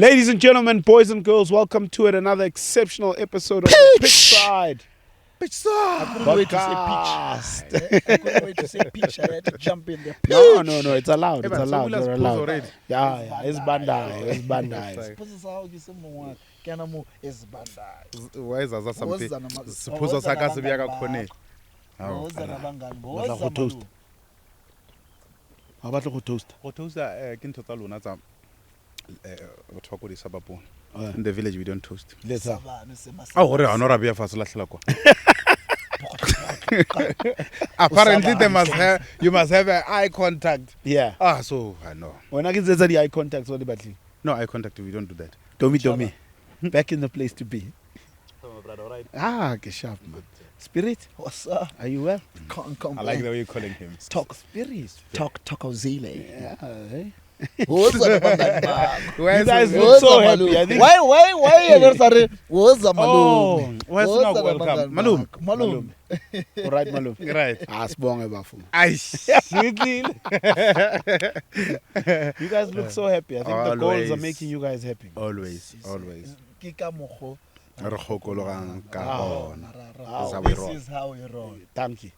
Ladies and gentlemen, boys and girls, welcome to another exceptional episode of the Pitchside Pitchside Podcast. I couldn't wait to say pitch. I had to jump in there. No, it's allowed. It's Hey, man, allowed. so You're we'll allowed. already. Yeah, it's bandai. It's bandai. Why is that something? Woza nama- Suppose woza Osaka nama- Sibiaka Kone. Woza nabangani, What's woza for toast? malu. How about the toast? What toast that can total luna tam? What talk with the sabapon? Oh, In the village we don't toast. let's have. Sabana sema- Oh, what are not be fast lako. Apparently they must have you must have eye contact. Yeah. So I know. When I get the eye contact, what about you? No eye contact, we don't do that. Domi. Back in the place to be. Get sharp, man. Spirit, What's up? are you well? Can't I like the way you're calling him. Talk, Spirit. talk of Zile. Yeah. Eh? Woza nabangani babo. You guys the- look Woza so malu. happy. I think. Why you not sorry? Woza Oh, malu. why is not welcome? Malum. Malum. All right, Malum. Right. Sibonge bafuna. Ay, Sweetly. You guys look so happy. I think the goals are Always. making you guys happy. always. Kika mokho. Re khokologang ka bona. Wow. That's how we This roll. is how we roll. Thank you.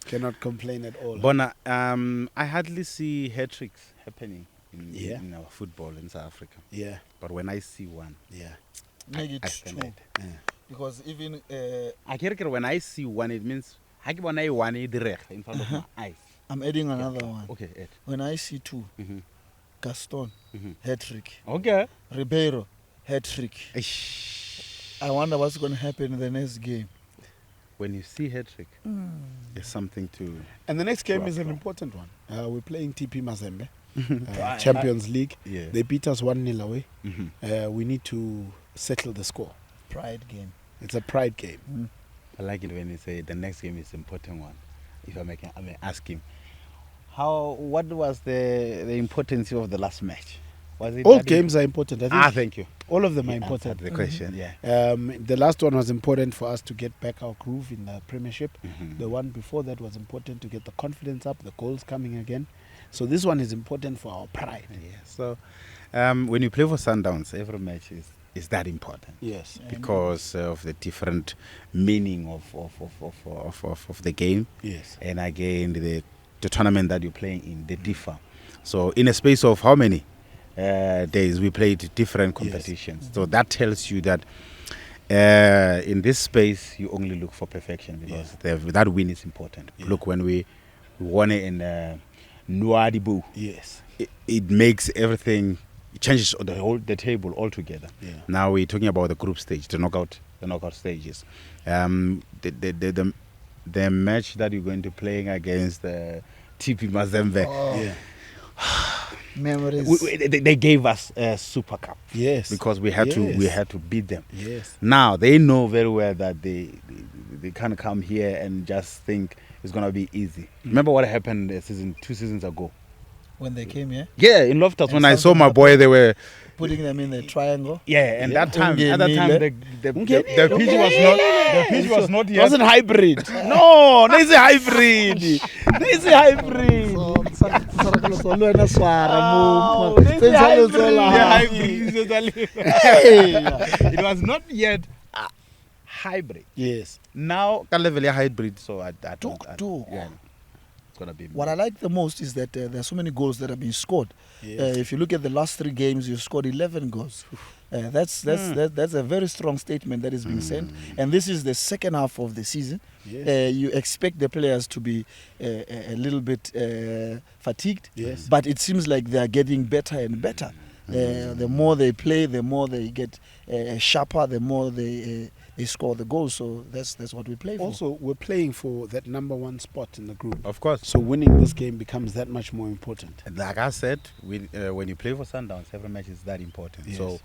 Cannot complain at all. Bona, I hardly see hat tricks happening in our football in South Africa. Yeah, But when I see one, yeah. Make it I two. stand it. Because even I care when I see one, it means I can I one direct in front of my eyes. I'm adding another one. Okay, Ed. When I see two, Mhm. Gaston, Mhm. hat trick. Okay. Ribeiro, hat trick. I wonder what's going to happen in the next game. When you see hat trick, there's something to. And the next game Wow, is an wow. important one. We're playing TP Mazembe, Champions League. Yeah. They beat us 1-0 away. Mhm. We need to settle the score. Pride game. It's a pride game. I like it when you say the next game is important one. If I may ask him, what was the importance of the last match? Was it All that games are important. I think thank you. all of them are You important. answered the question. Yeah. The last one was important for us to get back our groove in the Premiership. Mhm. The one before that was important to get the confidence up, the goals coming again. So this one is important for our pride. Yeah. So, when you play for Sundowns, every match is that important. Yes. Because of the different meaning of the game, Yes. and again the tournament that you're playing in, they differ. So in a space of how many days we played different competitions. So that tells you that in this space you only look for perfection because that win is important. Yeah. Look, when we won it in Nuadibu, Yes. it makes everything. It changes the table altogether. Yeah. Now we're talking about the group stage, the knockout stages. The match that you're going to playing against TP Mazembe, Yeah. Memories. they gave us a Super Cup Yes. because we had to beat them. Yes. Now they know very well that they can't come here and just think it's gonna be easy. Remember what happened 2 seasons ago? When they came here, Yeah, in Loftus, And when I saw something my boy, they were. putting them in the triangle. Yeah, and Yeah. at that time the pitch was not It yet. wasn't hybrid. No, there's a hybrid. There's a hybrid. It was not yet hybrid. Yes. Now, ka level ya hybrid, so I don't. Tuk-tuk. Yeah, it's gonna be. What I like the most is that there are so many goals that have been scored. Yes. If you look at the last 3 games, you scored 11 goals. That's a very strong statement that is being sent. And this is the second half of the season. Yes. You expect the players to be a little bit fatigued, Yes. but it seems like they are getting better and better. The more they play, the more they get sharper, the more they score the goals. So that's what we play for. Also, we're playing for that number 1 spot in the group. Of course. So winning this game becomes that much more important. Like I said, when you play for Sundowns, every match is that important. Yes. So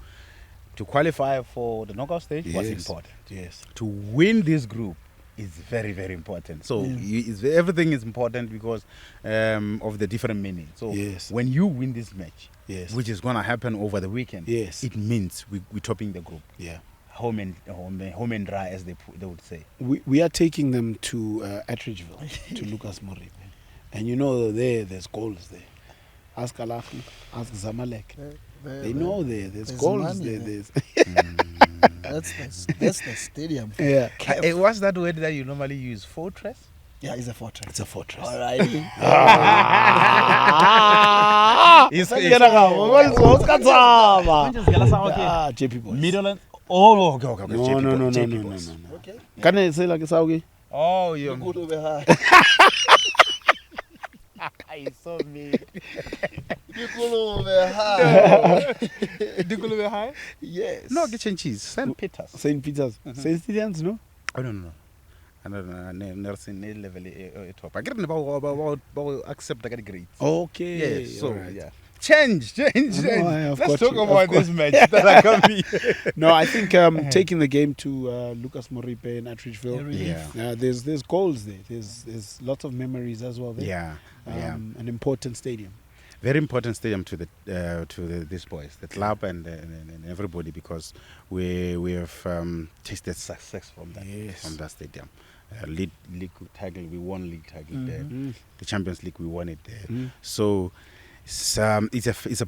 to qualify for the knockout stage was Yes. important. Yes. To win this group is very, very important. So everything is important because of the different meaning. So Yes. when you win this match, Yes. which is going to happen over the weekend, Yes. it means we're topping the group. Yeah. Home and dry, as they would say. We are taking them to Attridgeville, to Lucas Moripe. And you know there's goals there. Ask Alachli, ask Zamalek. They know there's there's goals money there. there. That's the stadium. Yeah. What's that word that you normally use? Fortress? Yeah, it's a fortress. It's a fortress. All right. JP boys. Middle. Oh, okay. No. Okay. Can I say like a Saugi? Oh, you. Good over high. It's so mean. You cool over high. Dugulu high? Yes. No, get cheese. St. Peter's. St. Peter's. St. Stephen's, no? Oh, no. I don't know. Never seen a level top. I get about accept the grades. Okay. Yeah, so alright. yeah. Change. I've Let's got talk you, about of this match that I come here. No, I think taking the game to Lucas Moripe in Attridgeville. Yeah. There's goals there. There's lots of memories as well there. Yeah. An important stadium. Very important stadium to these boys, the club and everybody, because we have tasted success from that stadium. League title, we won league title there. The Champions League, we won it there. So it's a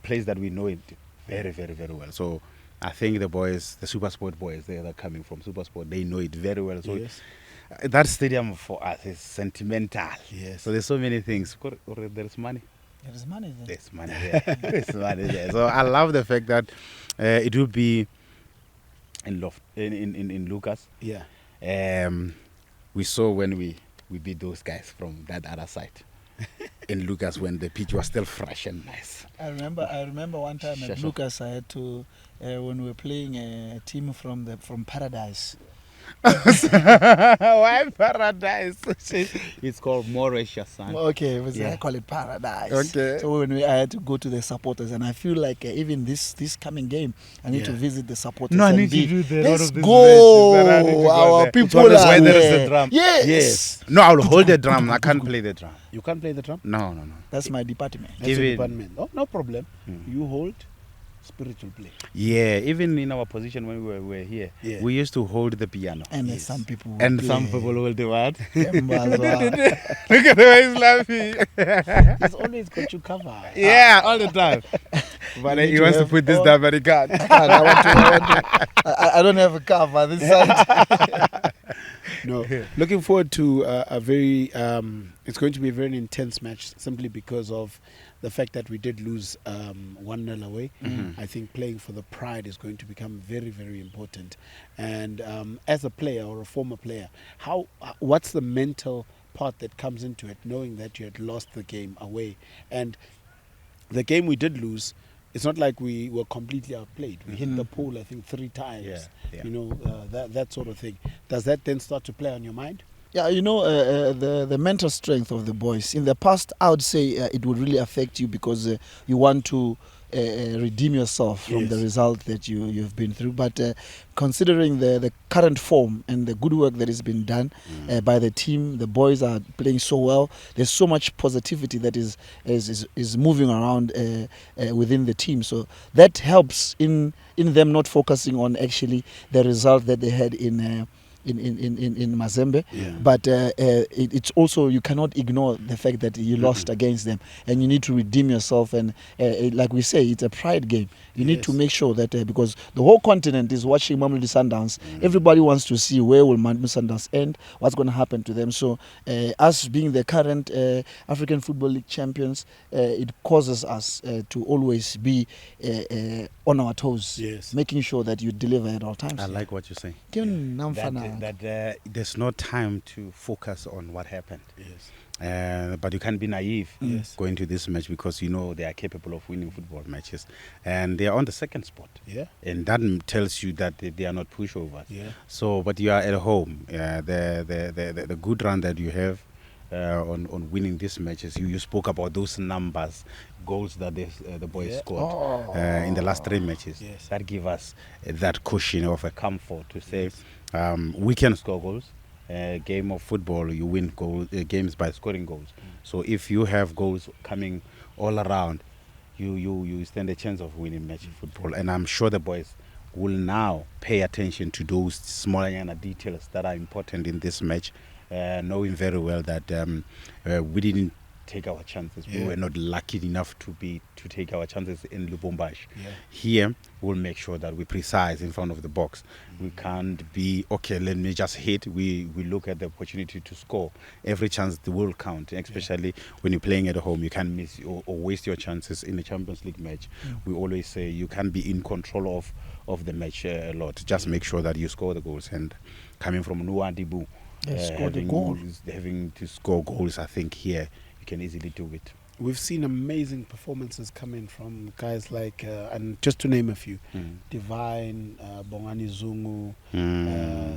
place that we know it very, very, very well. So I think the boys, the Supersport boys, they are coming from Supersport, they know it very well. So that stadium for us is sentimental. Yes. So there's so many things. There's money. There's money there. There's money there. There's money there. So I love the fact that it will be in Lucas. Yeah. We saw when we beat those guys from that other side in Lucas when the pitch was still fresh and nice. I remember one time at Lucas, I had to when we were playing a team from Paradise. Why Paradise? It's called Mauritius, son. Okay, I call it Paradise. Okay. So when I had to go to the supporters, and I feel like even this coming game, I need to visit the supporters. No, I need to do the Let's lot of this go. Our people are where there is there. the drum. Yes. No, I'll hold the drum. I can't play the drum. You can't play the drum? No. That's my department. That's Give your it- department. Oh, no problem. You hold spiritual play. Yeah, even in our position when we were here, we used to hold the piano. And some people will And play. some people will do what? Mbazwa. Look at the way he's laughing. It's always got you covered. Yeah, all the time. But he wants to put this down, but he can't. I don't have a cover this side. No, looking forward to a very. It's going to be a very intense match, simply because of the fact that we did lose 1-0 away. I think playing for the pride is going to become very, very important. And as a player or a former player, what's the mental part that comes into it, knowing that you had lost the game away? And the game we did lose, it's not like we were completely outplayed. We hit the pole, I think, 3 times. Yeah. You know, that sort of thing. Does that then start to play on your mind? Yeah, you know, the mental strength of the boys. In the past, I would say it would really affect you because you want to redeem yourself from the result that you've been through. But considering the current form and the good work that has been done by the team, the boys are playing so well. There's so much positivity that is moving around within the team. So that helps in them not focusing on actually the result that they had in Mazembe, but it's also, you cannot ignore the fact that you lost against them, and you need to redeem yourself. And like we say, it's a pride game. You need to make sure that because the whole continent is watching Mamelodi Sundowns, everybody wants to see where will Mamelodi Sundowns end, what's going to happen to them. So us being the current African Football League champions, it causes us to always be on our toes, making sure that you deliver at all times. I like what you're saying. That there's no time to focus on what happened. But you can't be naive going to this match, because you know they are capable of winning football matches, and they are on the second spot. And that tells you that they are not pushovers. So, but you are at home. The good run that you have on winning these matches. You spoke about those numbers, goals that the boys scored in the last 3 matches. That give us that cushion of a comfort to say we can score goals. Game of football, you win games by scoring goals. So if you have goals coming all around, you stand a chance of winning match in football. And I'm sure the boys will now pay attention to those smaller details that are important in this match, knowing very well that we didn't take our chances. Yeah. We were not lucky enough to take our chances in Lubumbashi. Yeah. Here, we'll make sure that we're precise in front of the box. We can't be, okay, let me just hit. We look at the opportunity to score. Every chance will count, especially when you're playing at home. You can't miss or waste your chances in a Champions League match. We always say you can't be in control of the match a lot. Just make sure that you score the goals. And coming from Nuadibu, having to score goals, I think here you can easily do it. We've seen amazing performances coming from guys like, and just to name a few, Divine, Bongani Zungu,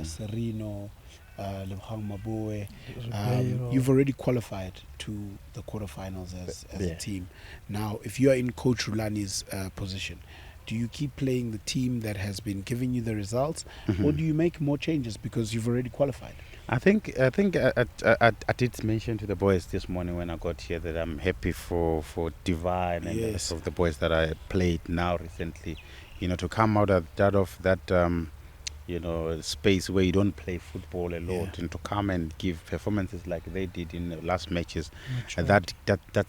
Serino, Hlompho Kekana. You've already qualified to the quarterfinals as a team. Now, if you are in Coach Rulani's position, do you keep playing the team that has been giving you the results, or do you make more changes because you've already qualified? I think I did mention to the boys this morning when I got here that I'm happy for Divine and the rest of the boys that I played now recently. To come out of that space where you don't play football a lot, and to come and give performances like they did in the last matches. That's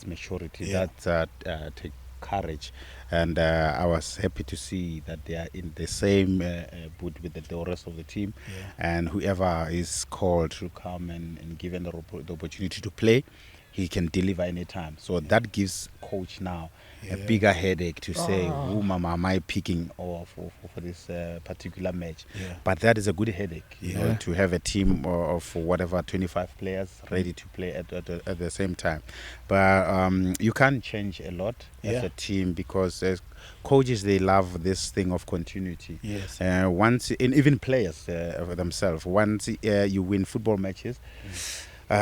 maturity. That's take courage. And I was happy to see that they are in the same boat with the rest of the team. And whoever is called to come and given the opportunity to play, he can deliver anytime. So that gives coach now a bigger headache to say, who am I picking for this particular match? But that is a good headache, to have a team of whatever 25 players ready to play at the same time. But you can't change a lot as a team, because coaches, they love this thing of continuity. Once, even players themselves, once you win football matches,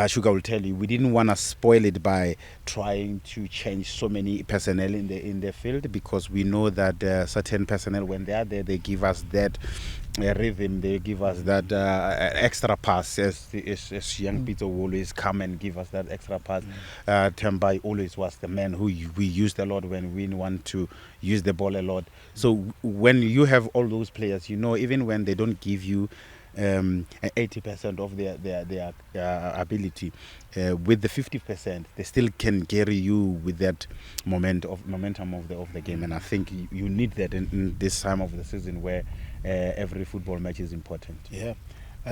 Sugar will tell you, we didn't want to spoil it by trying to change so many personnel in the field, because we know that certain personnel, when they are there, they give us that rhythm, they give us that extra pass. As young people will always come and give us that extra pass. Tembai always was the man who we used a lot when we want to use the ball a lot. So when you have all those players, even when they don't give you 80% of their ability, with the 50%, they still can carry you with that momentum of the game. And I think you need that in this time of the season where every football match is important.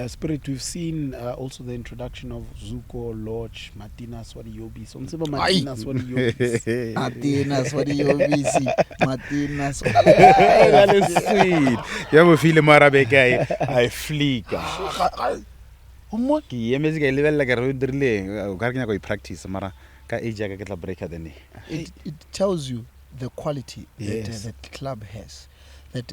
Spirit, we've seen also the introduction of Zuko, Lodge, Martinez, Wadiyobi. So Martinez, Wadiyobi. Martinez, Wadiyobi. Martinez. That is sweet. You ever feel a Marabe guy? I fleek. It tells you the quality that the club has. That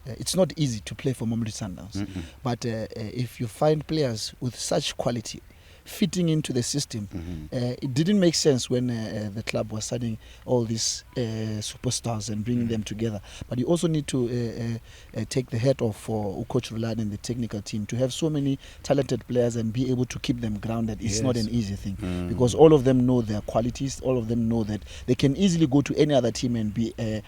it's not easy to play for Mamelodi Sundowns, but if you find players with such quality fitting into the system, it didn't make sense when the club was signing all these superstars and bringing them together. But you also need to take the hat off for Coach Rulani and the technical team to have so many talented players and be able to keep them grounded. It's not an easy thing, because all of them know their qualities. All of them know that they can easily go to any other team and be a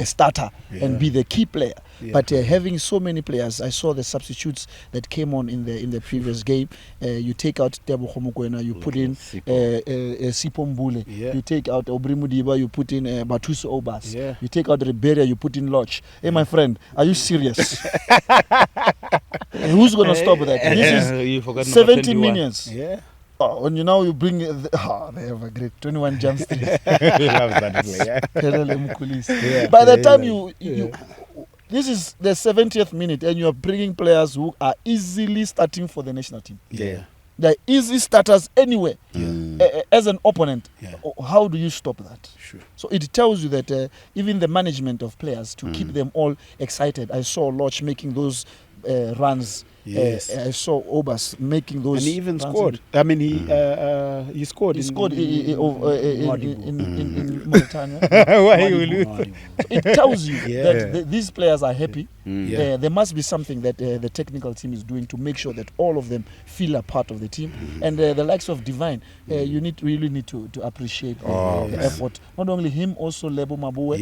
starter and be the key player. But having so many players, I saw the substitutes that came on in the previous game. You take out Tebo Khomokwena, you put in Sipho Mbule. You take out Obri Mudiba, you put in Batuso Obas. You take out Riberia, you put in Lodge. Hey, my friend, are you serious? And who's going to stop that? This is 70 millions. And you bring they have a great 21 Jump Street. By the time you this is the 70th minute and you are bringing players who are easily starting for the national team. They're easy starters anywhere as an opponent. How do you stop that? So it tells you that even the management of players, to keep them all excited. I saw Lodge making those runs. I saw Obas making those, and he even scored. I mean, he scored. He scored in Mauritania. Why you lose? It tells you that these players are happy. There must be something that the technical team is doing to make sure that all of them feel a part of the team. And the likes of Divine, you really need to appreciate the effort. Not only him, also Lebo Mabue,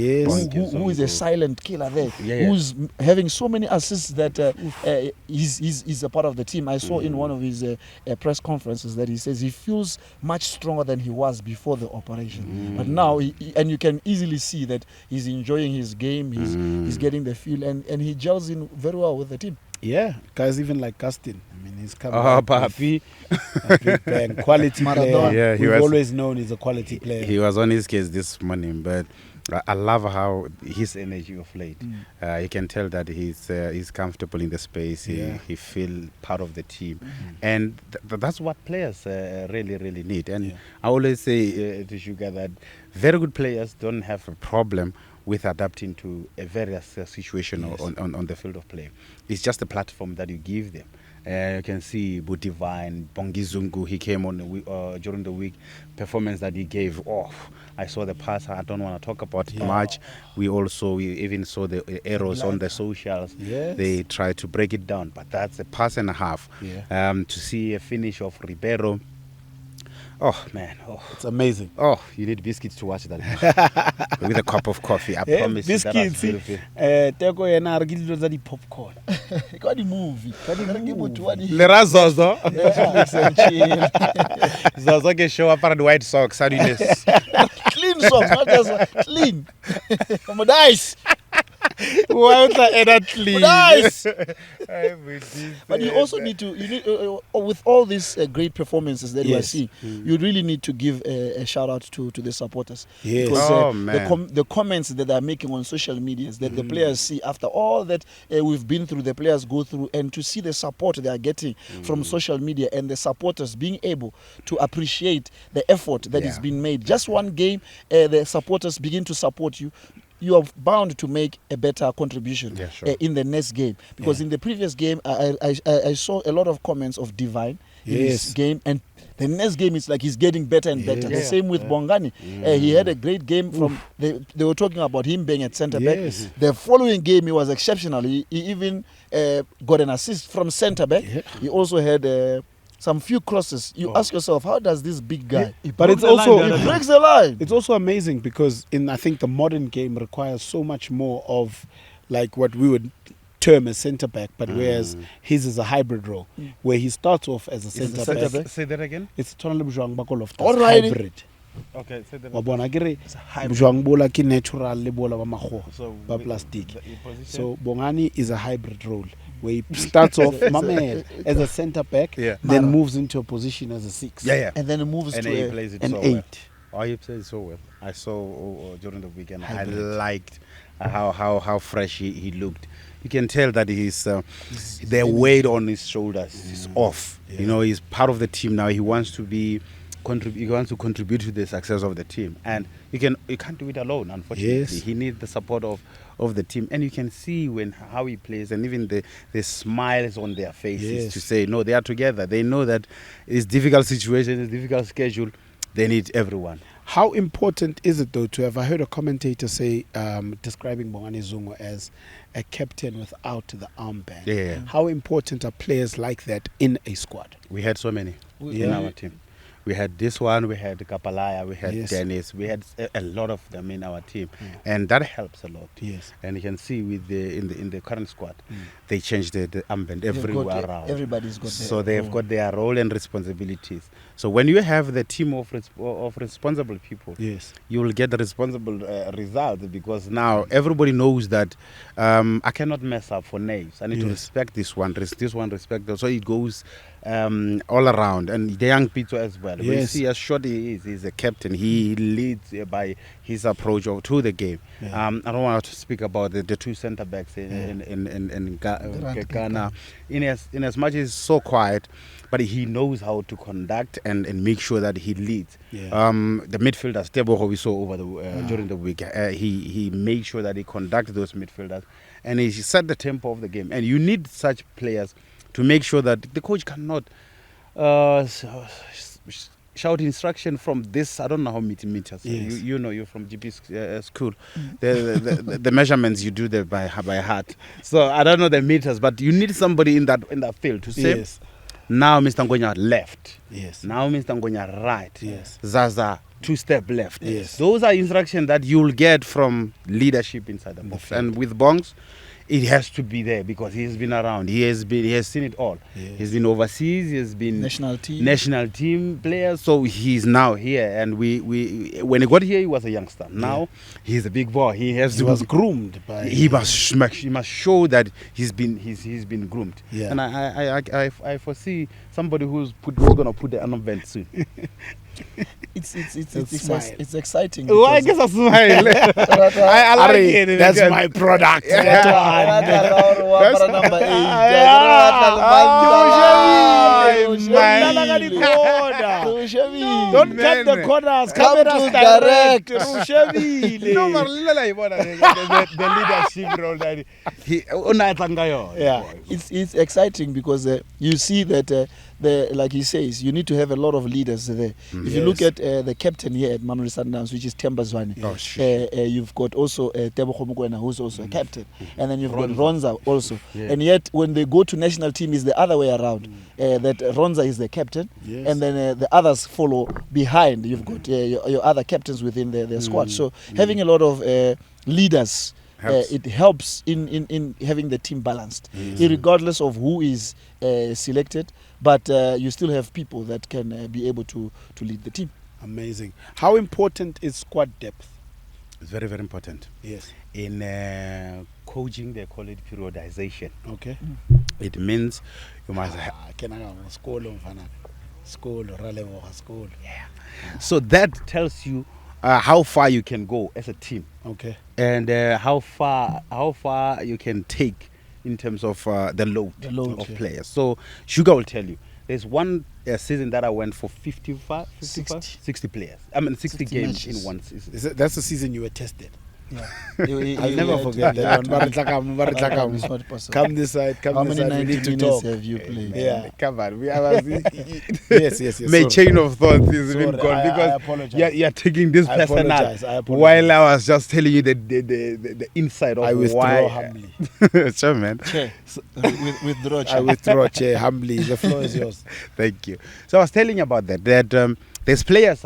who is a silent killer there, who's having so many assists that he's he's a part of the team. I saw in one of his press conferences that he says he feels much stronger than he was before the operation. But now, and you can easily see that he's enjoying his game. He's getting the feel, and he gels in very well with the team. Yeah, guys, even like Gustin. I mean, he's coming. Papi. Quality player. Yeah, We've always known he's a quality player. He was on his case this morning, but I love how his energy of late. You can tell that he's comfortable in the space. He feel part of the team, and that's what players really need. And I always say to Sugar that very good players don't have a problem with adapting to a various situation on the field of play. It's just a platform that you give them. You can see Budivine, Bongizungu, he came on during the week, performance that he gave. I saw the pass, I don't want to talk about it much. We even saw the arrows on the socials. They tried to break it down, but that's a pass and a half. To see a finish of Ribeiro, it's amazing. You need biscuits to watch that with a cup of coffee. I promise you biscuits. Teko yena re dilo tsa di popcorn. Ka di movie. Lerazozo. Zozo ke show up at the White Sox. How do you this? Clean socks, not just clean. Nice. Nice. But you also need to, with all these great performances that you are seeing, you really need to give a shout out to the supporters. Because the comments that they are making on social media that the players see after all that we've been through, the players go through, and to see the support they are getting from social media and the supporters being able to appreciate the effort that is being made. Just one game, the supporters begin to support you. You are bound to make a better contribution in the next game. Because in the previous game, I saw a lot of comments of Divine in this game. And the next game, it's like he's getting better and better. The same with Bongani. He had a great game. They were talking about him being at centre-back. The following game, he was exceptional. He even got an assist from centre-back. He also had... some few crosses. You ask yourself, how does this big guy? But it's also he breaks the line. It's also amazing because I think the modern game requires so much more of like what we would term as centre back, but whereas his is a hybrid role where he starts off as a centre back. Say that again. It's hybrid. Okay, say that. Bola ki natural le bola ba mago ba plastic. So Bongani is a hybrid role where he starts off as a centre back, then moves into a position as a 6. And then he moves to an 8. He plays so well. I saw during the weekend. Hybrid. I liked how fresh he looked. You can tell that he's the weight on his shoulders is off. He's part of the team now. He wants to contribute to the success of the team, and you can't do it alone, unfortunately. He needs the support of the team, and you can see how he plays, and even the smiles on their faces to say no, they are together. They know that it's difficult situation, it's difficult schedule. They need everyone. How important is it though to have? I heard a commentator say describing Bongani Zungu as a captain without the armband. How important are players like that in a squad? We had so many in our team. We had this one, we had Kapalaya, we had Dennis, we had a lot of them in our team, and that helps a lot. And you can see with in the current squad, they changed the armband everywhere around. Everybody's got so they've got their role and responsibilities. So when you have the team of responsible people, you will get the responsible result, because now everybody knows that I cannot mess up for Naves. I need to respect this one respect that. So it goes all around, and the young people as well. We see as short he is, he's a captain. He leads by his approach to the game. I don't want to speak about the two centre backs in Kekana. In as much as he's so quiet, but he knows how to conduct and make sure that he leads. The midfielders, Teboho, we saw over during the week. He made sure that he conducted those midfielders, and he set the tempo of the game. And you need such players to make sure that the coach cannot shout instruction from this. I don't know how many meters. You're from GP school. The measurements you do there by heart. So I don't know the meters, but you need somebody in that field to say, now Mr. Ngonya left. Now Mr. Ngonya right. Zaza 2-step left. Those are instructions that you'll get from leadership inside the box. And with Bongs, it has to be there because he's been around. He has seen it all. Yes. He's been overseas. He has been National team player. So he's now here, and we when he got here, he was a youngster. Now he's a big boy. He was groomed by. He must show that he's been groomed. Yeah. And I foresee somebody who's gonna put the armband soon. It's exciting. Oh, I guess I smile. I like it. That's my product. Don't cut the corners. Come to direct. No, the leadership role that it's exciting because you see that like he says, you need to have a lot of leaders there. If you look at the captain here at Mamelodi Sundowns, which is Themba Zwane, you've got also Tebogo Mokoena, who's also a captain, and then you've got Ronza also. And yet, when they go to national team, is the other way around. That Ronza is the captain, and then the others follow behind. You've got your other captains within the squad. So having a lot of leaders. It helps in having the team balanced, regardless of who is selected. But you still have people that can be able to lead the team. Amazing. How important is squad depth? It's very, very important. Yes. In coaching, they call it periodization. Okay. It means you must school. Yeah. So that tells you how far you can go as a team. Okay. And how far you can take in terms of the load of players. So Sugar will tell you. There's one season that I went for 60 players. I mean 60 games matches. In one season. That's the season you were tested. Yeah. I'll never forget that one. Come this side. How many 90 we need to minutes talk. have you played? Yeah. Come on. Yes. My sorry. chain of thought is even gone I because apologize. you're taking this I personal. apologize. While I was just telling you the inside of I withdraw why. humbly. Sure, man. Chair. Withdraw. I withdraw, Chair, humbly. The floor is yours. Thank you. So I was telling you about that there's players,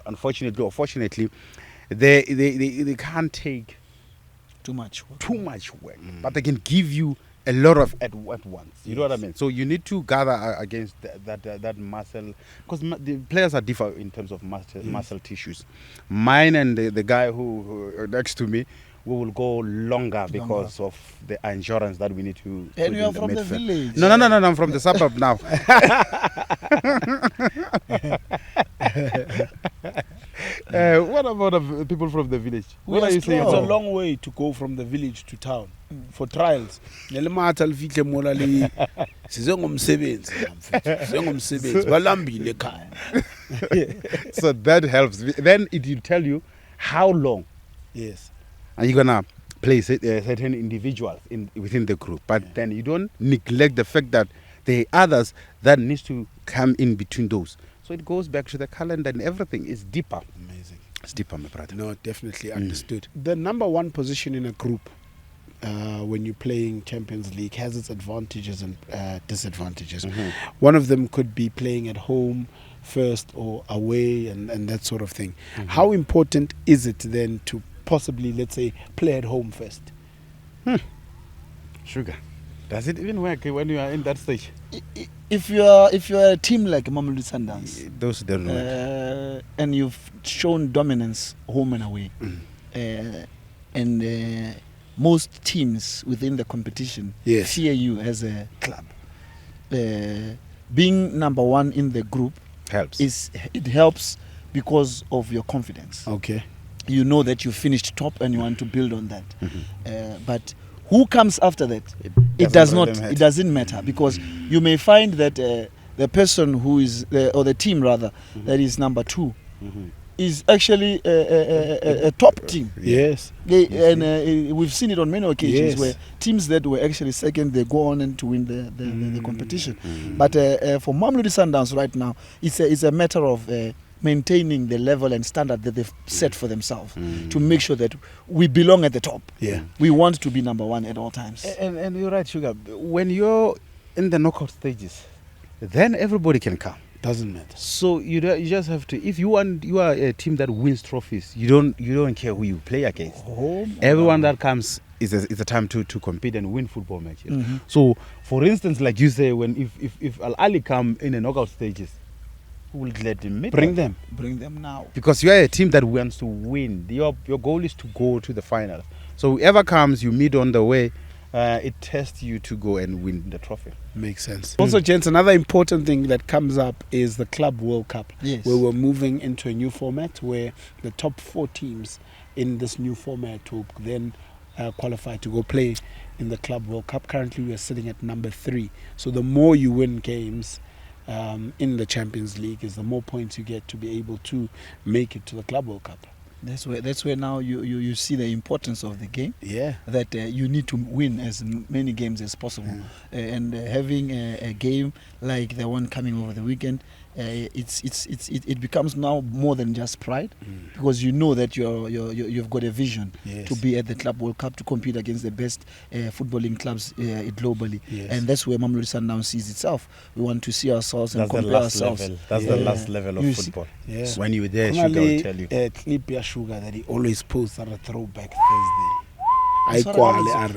unfortunately or fortunately, they can't take Too much work. but they can give you a lot of at once. You know what I mean? So you need to gather against that muscle, because the players are different in terms of muscle tissues. Mine and the guy who next to me, we will go longer because of the endurance that we need to. And you are from the village. No, I'm from the suburb now. What about the people from the village? What are you saying? It's a long way to go from the village to town for trials. So that helps. Then it will tell you how long. Yes. And you're gonna play certain individuals within the group, but then you don't neglect the fact that there are others that needs to come in between those. So it goes back to the calendar and everything is deeper. Amazing. It's deeper, my brother. No, definitely understood. The number one position in a group when you're playing Champions League has its advantages and disadvantages. One of them could be playing at home first or away and that sort of thing. How important is it then to possibly, let's say, play at home first? Sugar. Does it even work when you are in that stage? If you are a team like Mamelodi Sundowns, Those don't work. and you've shown dominance home and away, and most teams within the competition fear you as a club. Being number one in the group helps because of your confidence. Okay. You know that you finished top and you want to build on that. But who comes after that? It doesn't matter because you may find that the person who is or the team rather that is number two is actually a top team. Yes. We've seen it on many occasions where teams that were actually second, they go on and to win the competition. But for Mamelodi Sundowns right now, it's a matter of maintaining the level and standard that they've set for themselves to make sure that we belong at the top. Yeah. We want to be number one at all times. And you're right, Sugar. When you're in the knockout stages, then everybody can come. Doesn't matter. So you just have to. If you are a team that wins trophies, you don't care who you play against. Everyone that comes is a time to compete and win football matches. So, for instance, like you say, when if Al Ali come in the knockout stages, who will let them meet? Bring them now. Because you are a team that wants to win. Your goal is to go to the finals. So whoever comes, you meet on the way. It tests you to go and win the trophy. Makes sense. Also, gents, another important thing that comes up is the Club World Cup, where we're moving into a new format where the top 4 teams in this new format will then qualify to go play in the Club World Cup. Currently, we are sitting at number 3. So the more you win games in the Champions League, is the more points you get to be able to make it to the Club World Cup. That's where now you see the importance of the game. Yeah. That you need to win as many games as possible, and having a game like the one coming over the weekend, it becomes now more than just pride, because you know that you've got a vision to be at the Club World Cup, to compete against the best footballing clubs globally, and that's where Mamelodi Sundowns sees itself. We want to see ourselves and compare ourselves. That's the last level of football. Yeah. When you were there, Sugar will tell you. Clip ya Sugar that he always posts on a throwback Thursday.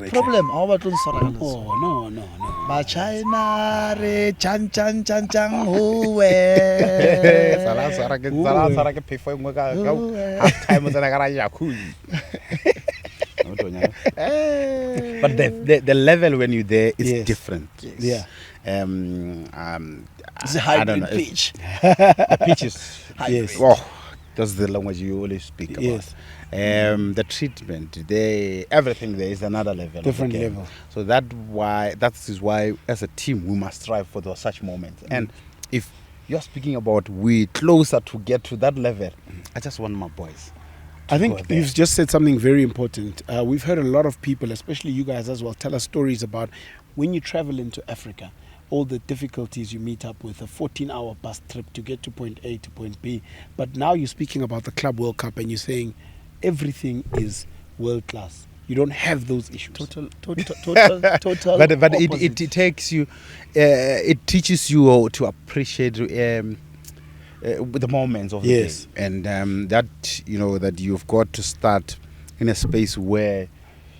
Problem. How about Oh no. Ba China re chan huwe. Sara ke phefo engwe ka half time o tsena ka ra jacuzzi. But the level when you're there is different. Yeah. It's a hybrid pitch. The pitch is yes. Oh, that's the language you always speak about. Yes. The treatment, everything there is another level. Different level. So that is why as a team we must strive for such moments. And if you're speaking about we closer to get to that level, I just want my boys. I think you've just said something very important. We've heard a lot of people, especially you guys as well, tell us stories about when you travel into Africa, all the difficulties you meet up with, a 14-hour bus trip to get to point A to point B. But now you're speaking about the Club World Cup and you're saying everything is world class. You don't have those issues. Total. But it takes you, it teaches you to appreciate the moments of the game, and that that you've got to start in a space where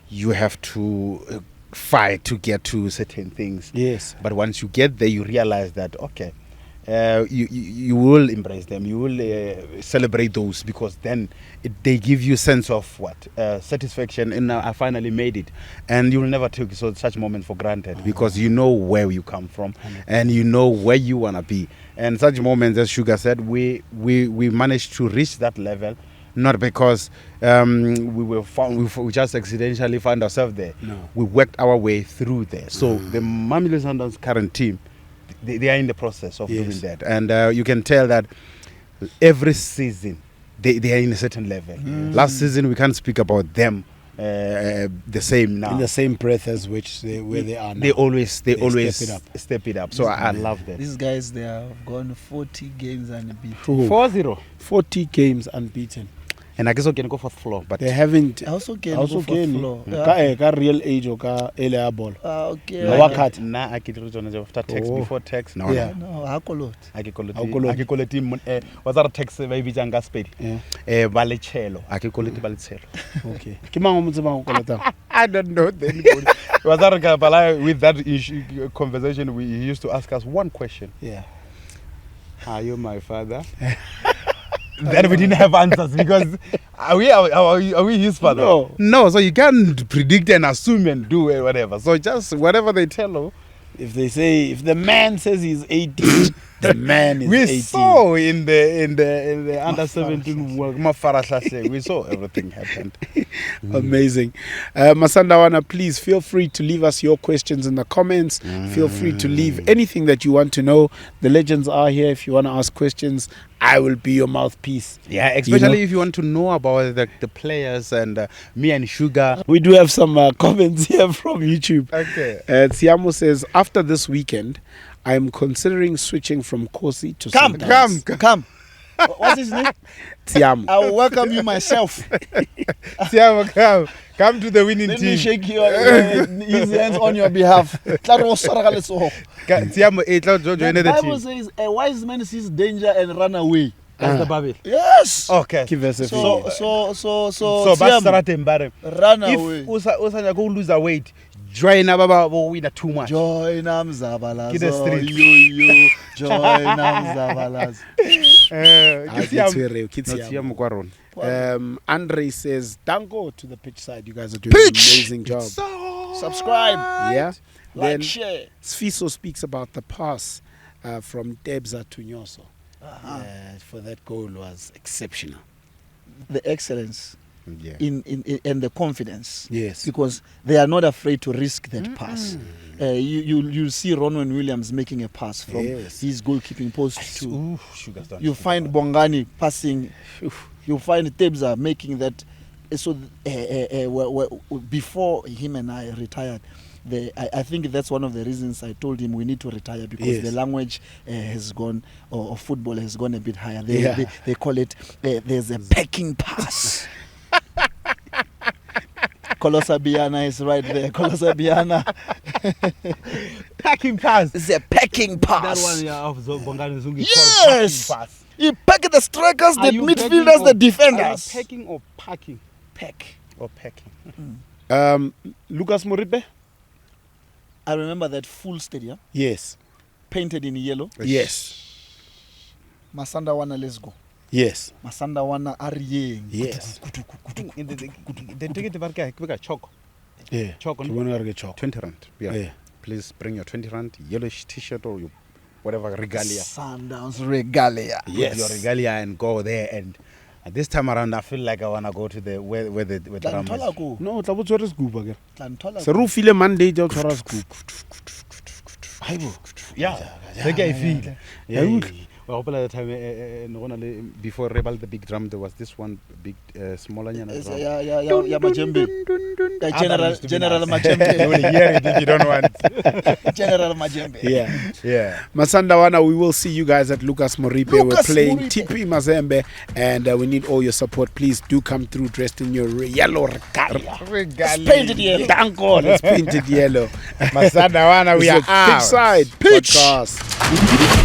you have to fight to get to certain things. Yes. But once you get there, you realize that you will embrace them, you will celebrate those, because then they give you a sense of satisfaction, and I finally made it. And you will never take such moments for granted, because you know where you come from and you know where you want to be. And such moments, as Sugar said, we managed to reach that level, not because we just accidentally found ourselves there. No. We worked our way through there. So the Mamelodi Sundowns current team, they are in the process of doing that, and you can tell that every season they are in a certain level. Last season we can't speak about them the same now, in the same breath as where they are now. They always step it up. So I love that. These guys, they have gone 40 games unbeaten. 4-0. 40 games unbeaten. And I guess we can go fourth floor, but they haven't. Also can go fourth floor. Ka real age or ka ele ball. Okay. No wakat. Na after text before text. No. Yeah. No. Hakolot. Akikole team. Was that text maybe janga speed? Balechelo. Akikole balechelo. Okay. Kimango mutse kolota. I don't know. Then was that with that conversation he used to ask us one question. Yeah. Are you my father? Then we didn't have answers, because are we his father? No, so you can't predict and assume and do whatever. So just whatever they tell you. If the man says he's 18, the man is 18. We saw in the under 17 world, we saw everything happened. Amazing. Masandawana, please feel free to leave us your questions in the comments. Feel free to leave anything that you want to know. The legends are here. If you want to ask questions, I will be your mouthpiece. Yeah, especially if you want to know about the players and me and Sugar. We do have some comments here from YouTube. Okay. Siamo says, after this weekend, I am considering switching from Kosi to Sundowns. Come. What's his name? Tiamo. I will welcome you myself. Tiamo, come to the winning Let team. me shake his hands on your behalf. Tiamo, join The the Bible team. says a wise man sees danger and run away. That's the Bible. Yes. Okay. So So Tiamo, Tiamo, run away. if Usanya go lose a weight, join Ababa win too much. Join Mzabalazo. Get the street. You. Join Mzabalazo. Tiamo Kwaron. Andre says, "Dango to the pitch side. You guys are doing an amazing job." Subscribe. Yeah. Like, Then share. Sfiso speaks about the pass from Debza to Nyoso. For that goal was exceptional. The excellence Yeah. in and the confidence. Yes. Because they are not afraid to risk that pass. You'll see Ronwen Williams making a pass from his goalkeeping post to. You find Bongani passing. You find Tebza making that. So before him and I retired, I think that's one of the reasons I told him we need to retire, because the language has gone, or football has gone a bit higher. They call it, there's a pecking pass. Colossa Biana is right there. Colossa Biana. Packing pass. It's a pecking pass. That one, yeah, of Bongani Zungi. Yes! You peck the strikers, the midfielders, the defenders. Packing or packing? Peck. Or packing. Lucas Moripe? I remember that full stadium, Yes. painted in yellow. Yes. Masanda Wana, let's go. Yes. Masanda Wana Ariye. Yes. The ticket is chalk. Yeah. Chalk on You wanna get chalk? 20 rand. Yeah. Yeah. Please bring your 20 rand yellowish t-shirt or your whatever regalia. Sundowns regalia. Put your regalia and go there. And this time around, I feel like I wanna go to the where the drum is. Tlantola ko. No, tla botswa re scoop again. Tlantola Se ko. ro file Monday ja tshwara scoop. Yeah. The guy feel. Yeah. Well, the time before Rebel the big drum, there was this one big smaller drum. Yeah, Majembe. General Majembe. You will hear it if you don't want. General Majembe. Yeah. Masandawana, we will see you guys at Lucas Moripe. We're playing TP Mazembe, and we need all your support. Please do come through dressed in your yellow regalia. It's painted yellow. Danko, it's painted yellow. Masandawana, we are out. Pitchside Podcast.